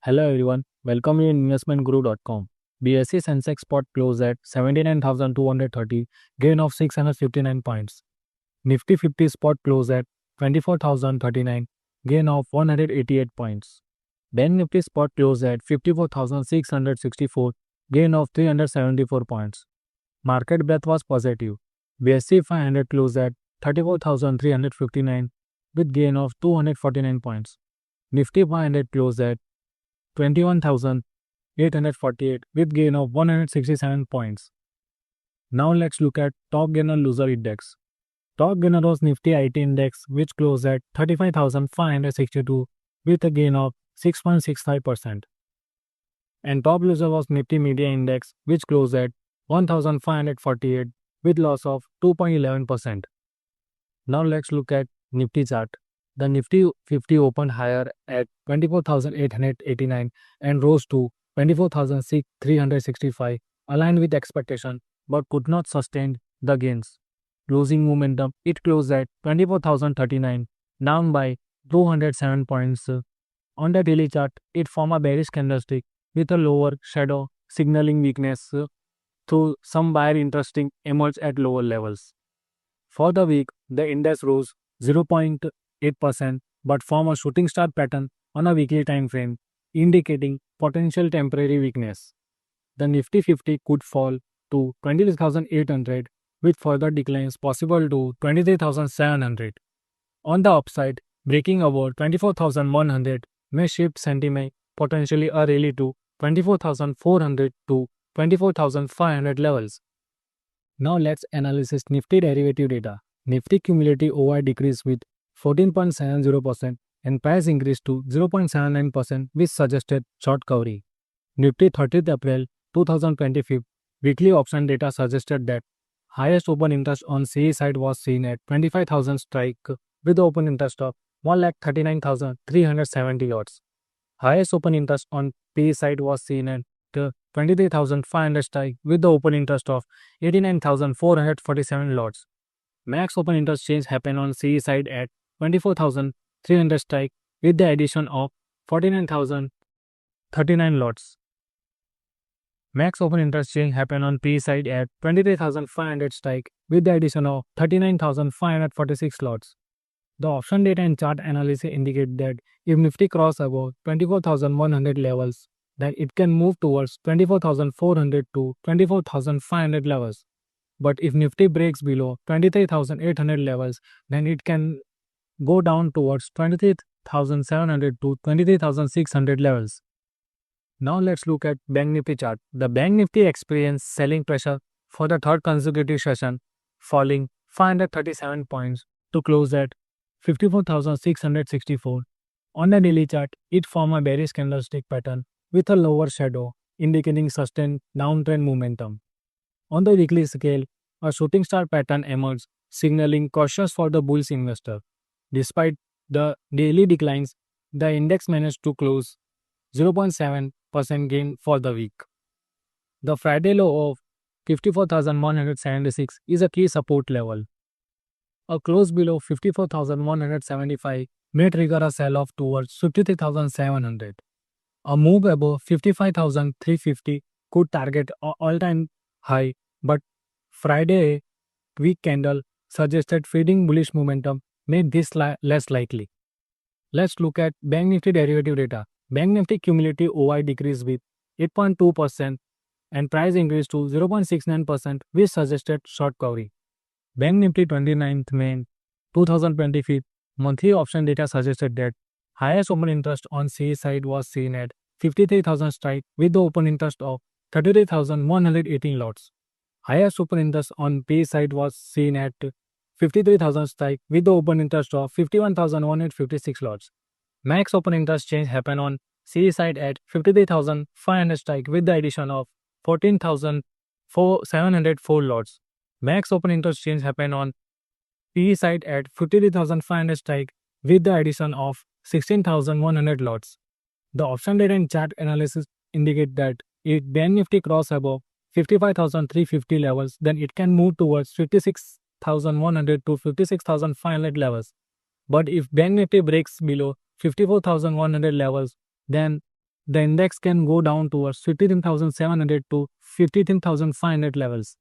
Hello everyone, welcome you in investmentguru.com. BSE Sensex spot closed at 79,230, gain of 659 points. Nifty 50 spot closed at 24,039, gain of 188 points. Bank Nifty spot closed at 54,664, gain of 374 points. Market breadth was positive. BSE 500 closed at 34,359 with gain of 249 points. Nifty 500 closed at 21,848 with gain of 167 points. Now let's look at top gainer loser index. Top gainer was Nifty IT index which closed at 35,562 with a gain of 6.65%. And top loser was Nifty Media index which closed at 1,548 with loss of 2.11%. Now let's look at Nifty chart. The Nifty 50 opened higher at 24,889 and rose to 24,365, aligned with expectation but could not sustain the gains. Losing momentum, it closed at 24,039, down by 207 points. On the daily chart, it formed a bearish candlestick with a lower shadow signaling weakness, though some buyer interest emerged at lower levels. For the week, the index rose 0.8% but formed a shooting star pattern on a weekly time frame, indicating potential temporary weakness. The Nifty 50 could fall to 23,800 with further declines possible to 23,700. On the upside, breaking over 24,100 may shift sentiment potentially a rally to 24,400 to 24,500 levels. Now let's analyze Nifty derivative data. Nifty cumulative OI decreased with 14.70% and price increased to 0.79% which suggested short coverage. Nifty 30th April 2025 weekly option data suggested that highest open interest on CE side was seen at 25,000 strike with open interest of 1,39,370 lots. Highest open interest on PE side was seen at 23,500 strike with the open interest of 89,447 lots. Max open interest change happened on CE side at 24,300 strike with the addition of 49,039 lots. Max open interest change happened on PE side at 23,500 strike with the addition of 39,546 lots. The option data and chart analysis indicate that if Nifty cross above 24,100 levels, then it can move towards 24,400 to 24,500 levels. But if Nifty breaks below 23,800 levels, then it can go down towards 23,700 to 23,600 levels. Now let's look at Bank Nifty chart. The Bank Nifty experienced selling pressure for the third consecutive session, falling 537 points to close at 54,664. On the daily chart, it formed a bearish candlestick pattern with a lower shadow, indicating sustained downtrend momentum. On the weekly scale, a shooting star pattern emerged, signaling cautious for the bullish investor. Despite the daily declines, the index managed to close 0.7% gain for the week. The Friday low of 54,176 is a key support level. A close below 54,175 may trigger a sell-off towards 53,700. A move above 55,350 could target an all-time high, but Friday week candle suggested fading bullish momentum made this less likely. Let's look at Bank Nifty derivative data. Bank Nifty cumulative OI decreased with 8.2% and price increased to 0.69% which suggested short coverage. Bank Nifty 29th May 2025 monthly option data suggested that highest open interest on CE side was seen at 53,000 strike with the open interest of 33,118 lots. Highest open interest on PE side was seen at 53,000 strike with the open interest of 51,156 lots. Max open interest change happened on CE side at 53,500 strike with the addition of 14,704 lots. Max open interest change happened on PE side at 53,500 strike with the addition of 16,100 lots. The option data and chart analysis indicate that if Bank Nifty cross above 55,350 levels, then it can move towards 56,100 to 56,500 levels. But if Bank Nifty breaks below 54,100 levels, then the index can go down towards 53,700 to 53,500 levels.